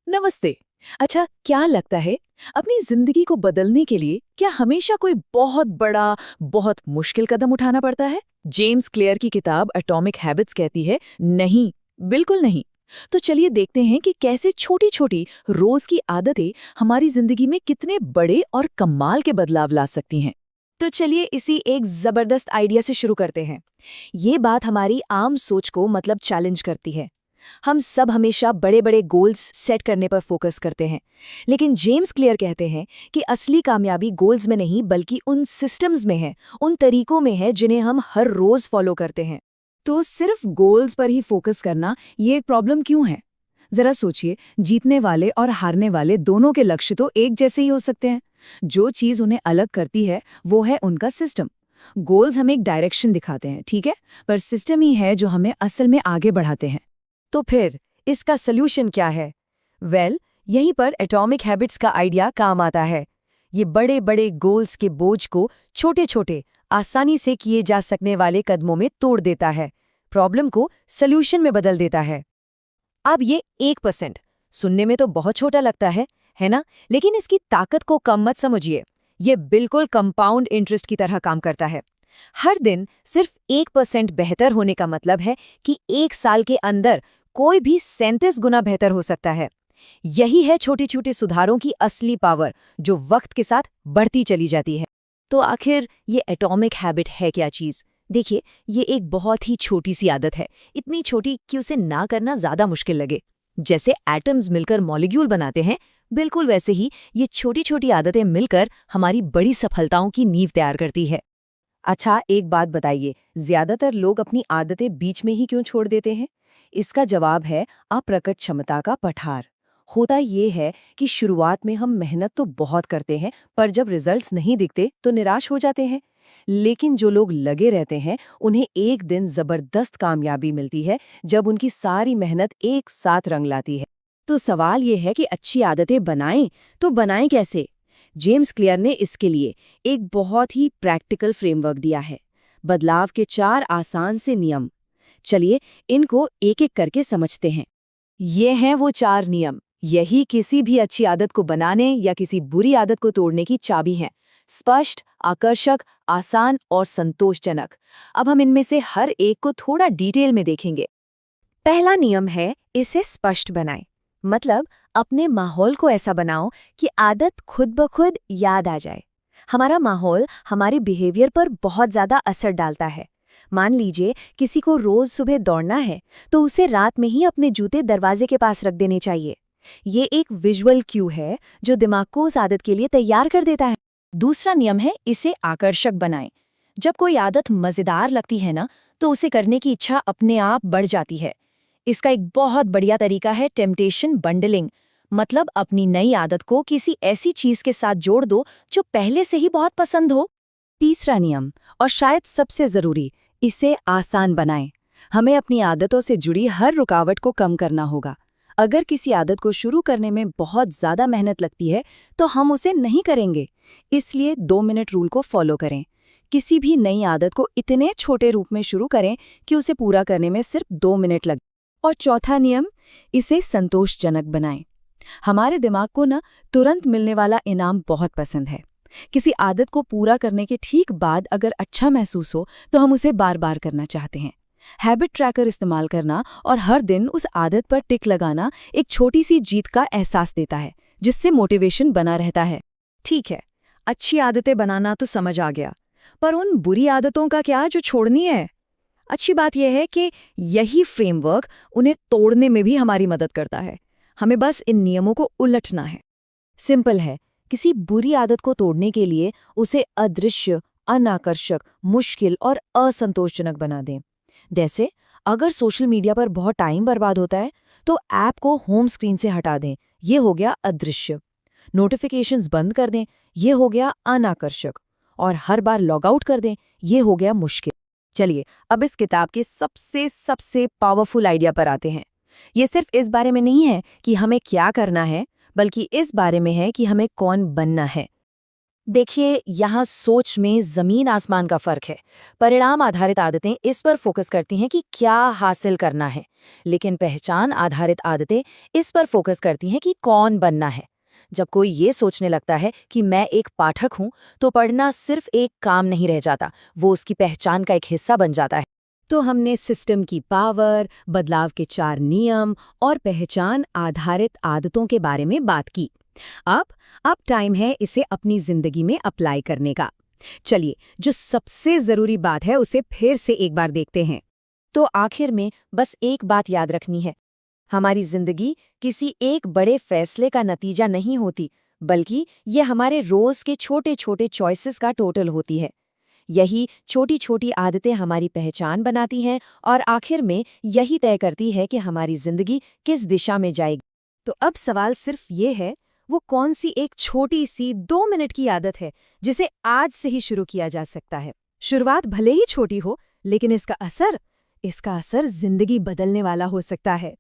नमस्ते। अच्छा, क्या लगता है अपनी जिंदगी को बदलने के लिए क्या हमेशा कोई बहुत बड़ा, बहुत मुश्किल कदम उठाना पड़ता है? जेम्स क्लियर की किताब एटॉमिक हैबिट्स कहती है, नहीं, बिल्कुल नहीं। तो चलिए देखते हैं कि कैसे छोटी-छोटी रोज की आदतें हमारी जिंदगी में कितने बड़े और कमाल के बदलाव ला सकती हैं। तो चलिए इसी एक जबरदस्त आइडिया से शुरू करते हैं। ये बात हमारी आम सोच को चैलेंज करती है। हम सब हमेशा बड़े बड़े गोल्स सेट करने पर फोकस करते हैं, लेकिन जेम्स क्लियर कहते हैं कि असली कामयाबी गोल्स में नहीं बल्कि उन सिस्टम्स में है, उन तरीकों में है जिन्हें हम हर रोज फॉलो करते हैं। तो सिर्फ गोल्स पर ही फोकस करना ये एक प्रॉब्लम क्यों है? जरा सोचिए, जीतने वाले और हारने वाले दोनों के लक्ष्य तो एक जैसे ही हो सकते हैं। जो चीज उन्हें अलग करती है वो है उनका सिस्टम। गोल्स हमें एक डायरेक्शन दिखाते हैं, ठीक है, पर सिस्टम ही है जो हमें असल में आगे बढ़ाते हैं। तो फिर इसका सल्यूशन क्या है? यहीं पर एटॉमिक हैबिट्स का आइडिया काम आता है। ये बड़े बड़े गोल्स के बोझ को छोटे छोटे, आसानी से किए जा सकने वाले कदमों में तोड़ देता है, प्रॉब्लम को सल्यूशन में बदल देता है। अब ये 1% सुनने में तो बहुत छोटा लगता है ना? लेकिन इसकी ताकत को कम मत समझिए। ये बिल्कुल कंपाउंड इंटरेस्ट की तरह काम करता है। हर दिन सिर्फ 1% बेहतर होने का मतलब है कि 1 साल के अंदर कोई भी 37 गुना बेहतर हो सकता है। यही है छोटे छोटे सुधारों की असली पावर, जो वक्त के साथ बढ़ती चली जाती है। तो आखिर ये एटॉमिक हैबिट है क्या चीज? देखिए, ये एक बहुत ही छोटी सी आदत है, इतनी छोटी कि उसे ना करना ज्यादा मुश्किल लगे। जैसे एटम्स मिलकर मॉलिक्यूल बनाते हैं, बिल्कुल वैसे ही ये छोटी छोटी आदतें मिलकर हमारी बड़ी सफलताओं की नींव तैयार करती है। अच्छा, एक बात बताइए, ज्यादातर लोग अपनी आदतें बीच में ही क्यों छोड़ देते हैं? इसका जवाब है अप्रकट क्षमता का पठार। होता ये है कि शुरुआत में हम मेहनत तो बहुत करते हैं, पर जब रिजल्ट्स नहीं दिखते तो निराश हो जाते हैं। लेकिन जो लोग लगे रहते हैं, उन्हें एक दिन जबरदस्त कामयाबी मिलती है, जब उनकी सारी मेहनत एक साथ रंग लाती है। तो सवाल ये है कि अच्छी आदतें बनाएं, तो बनाएं कैसे? जेम्स क्लियर ने इसके लिए एक बहुत ही प्रैक्टिकल फ्रेमवर्क दिया है। बदलाव के 4 आसान से नियम। चलिए इनको एक एक करके समझते हैं। ये हैं वो 4 नियम। यही किसी भी अच्छी आदत को बनाने या किसी बुरी आदत को तोड़ने की चाबी है। स्पष्ट, आकर्षक, आसान और संतोषजनक। अब हम इनमें से हर एक को थोड़ा डिटेल में देखेंगे। पहला नियम है, इसे स्पष्ट बनाएं। मतलब अपने माहौल को ऐसा बनाओ कि आदत खुद ब खुद याद आ जाए। हमारा माहौल हमारे बिहेवियर पर बहुत ज्यादा असर डालता है। मान लीजिए किसी को रोज सुबह दौड़ना है, तो उसे रात में ही अपने जूते दरवाजे के पास रख देने चाहिए। ये एक विजुअल क्यू है जो दिमाग को उस आदत के लिए तैयार कर देता है। दूसरा नियम है, इसे आकर्षक बनाएं। जब कोई आदत मजेदार लगती है ना, तो उसे करने की इच्छा अपने आप बढ़ जाती है। इसका एक बहुत बढ़िया तरीका है टेम्पटेशन बंडलिंग। मतलब अपनी नई आदत को किसी ऐसी चीज के साथ जोड़ दो जो पहले से ही बहुत पसंद हो। तीसरा नियम, और शायद सबसे जरूरी, इसे आसान बनाएं। हमें अपनी आदतों से जुड़ी हर रुकावट को कम करना होगा। अगर किसी आदत को शुरू करने में बहुत ज्यादा मेहनत लगती है, तो हम उसे नहीं करेंगे। इसलिए 2 मिनट रूल को फॉलो करें। किसी भी नई आदत को इतने छोटे रूप में शुरू करें कि उसे पूरा करने में सिर्फ 2 मिनट लगे। और चौथा नियम, इसे संतोषजनक बनाएं। हमारे दिमाग को ना तुरंत मिलने वाला इनाम बहुत पसंद है। किसी आदत को पूरा करने के ठीक बाद अगर अच्छा महसूस हो, तो हम उसे बार बार करना चाहते हैं। हैबिट ट्रैकर इस्तेमाल करना और हर दिन उस आदत पर टिक लगाना एक छोटी सी जीत का एहसास देता है, जिससे मोटिवेशन बना रहता है। ठीक है, अच्छी आदतें बनाना तो समझ आ गया, पर उन बुरी आदतों का क्या जो छोड़नी है? अच्छी बात यह है कि यही फ्रेमवर्क उन्हें तोड़ने में भी हमारी मदद करता है। हमें बस इन नियमों को उलटना है। सिंपल है, किसी बुरी आदत को तोड़ने के लिए उसे अदृश्य, अनाकर्षक, मुश्किल और असंतोषजनक बना दें। जैसे अगर सोशल मीडिया पर बहुत टाइम बर्बाद होता है, तो ऐप को होम स्क्रीन से हटा दें, ये हो गया अदृश्य। नोटिफिकेशंस बंद कर दें, ये हो गया अनाकर्षक। और हर बार लॉग आउट कर दें, ये हो गया मुश्किल। चलिए अब इस किताब के सबसे सबसे पावरफुल आइडिया पर आते हैं। ये सिर्फ इस बारे में नहीं है कि हमें क्या करना है, बल्कि इस बारे में है कि हमें कौन बनना है। देखिए, यहाँ सोच में जमीन आसमान का फर्क है। परिणाम आधारित आदतें इस पर फोकस करती हैं कि क्या हासिल करना है, लेकिन पहचान आधारित आदतें इस पर फोकस करती हैं कि कौन बनना है। जब कोई ये सोचने लगता है कि मैं एक पाठक हूँ, तो पढ़ना सिर्फ एक काम नहीं रह जाता, वो उसकी पहचान का एक हिस्सा बन जाता है। तो हमने सिस्टम की पावर, बदलाव के 4 नियम और पहचान आधारित आदतों के बारे में बात की। अब अब टाइम है इसे अपनी जिंदगी में अप्लाई करने का। चलिए, जो सबसे जरूरी बात है उसे फिर से एक बार देखते हैं। तो आखिर में बस एक बात याद रखनी है, हमारी जिंदगी किसी एक बड़े फैसले का नतीजा नहीं होती, बल्कि ये हमारे रोज के छोटे छोटे चॉइसेस का टोटल होती है। यही छोटी छोटी आदतें हमारी पहचान बनाती हैं और आखिर में यही तय करती है कि हमारी जिंदगी किस दिशा में जाएगी। तो अब सवाल सिर्फ ये है, वो कौन सी एक छोटी सी 2 मिनट की आदत है जिसे आज से ही शुरू किया जा सकता है। शुरुआत भले ही छोटी हो, लेकिन इसका असर जिंदगी बदलने वाला हो सकता है।